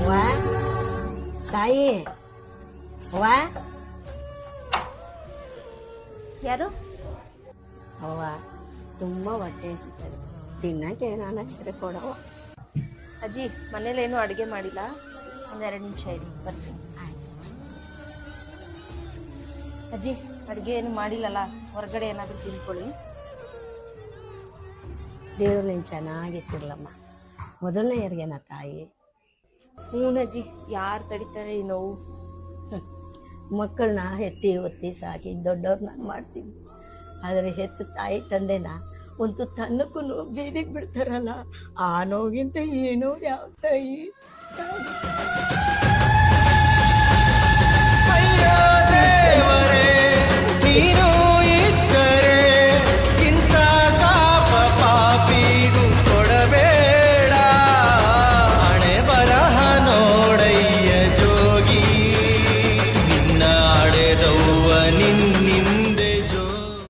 ಅವ್ವ ತಾಯಿ ಅವ್ವ ಯಾರು? ಅವ್ವ ತುಂಬ ಹೊಟ್ಟೆ ಹಸಿತದೆ, ತಿನ್ನಕ್ಕೆ ಏನಾನ ಕೊಡವ. ಅಜ್ಜಿ ಮನೇಲೇನು ಅಡುಗೆ ಮಾಡಿಲ್ಲ, ಒಂದೆರಡು ನಿಮಿಷ ಇರಿ ಬರ್ತೀನಿ. ಅಜ್ಜಿ ಅಡುಗೆ ಏನು ಮಾಡಿಲ್ಲಲ್ಲ, ಹೊರಗಡೆ ಏನಾದರೂ ತಿನ್ಕೊಳ್ಳಿ. ದೇವ್ರು ನೀನು ಚೆನ್ನಾಗಿತ್ತಿರ್ಲಮ್ಮ, ಮೊದಲನೇ ಯಾರಿಗೇನ ತಾಯಿ? ಹ್ಞೂನಜ್ಜಿ, ಯಾರು ತಡಿತಾರೆ ಈ ನೋವು? ಮಕ್ಕಳನ್ನ ಎತ್ತಿ ಒತ್ತಿ ಸಾಕಿ ದೊಡ್ಡವ್ರನ್ನ ಮಾಡ್ತೀವಿ, ಆದರೆ ಹೆತ್ತು ತಾಯಿ ತಂದೆನ ಒಂದು ತನ್ನಕ್ಕೂ ಬೀದಿಗೆ ಬಿಡ್ತಾರಲ್ಲ, ಆ ನೋವಿಗಿಂತ ಈ ನೋವು ಯಾವ ತಾಯಿ? ಅಯ್ಯೋ ದೇವರೇ ನೀನು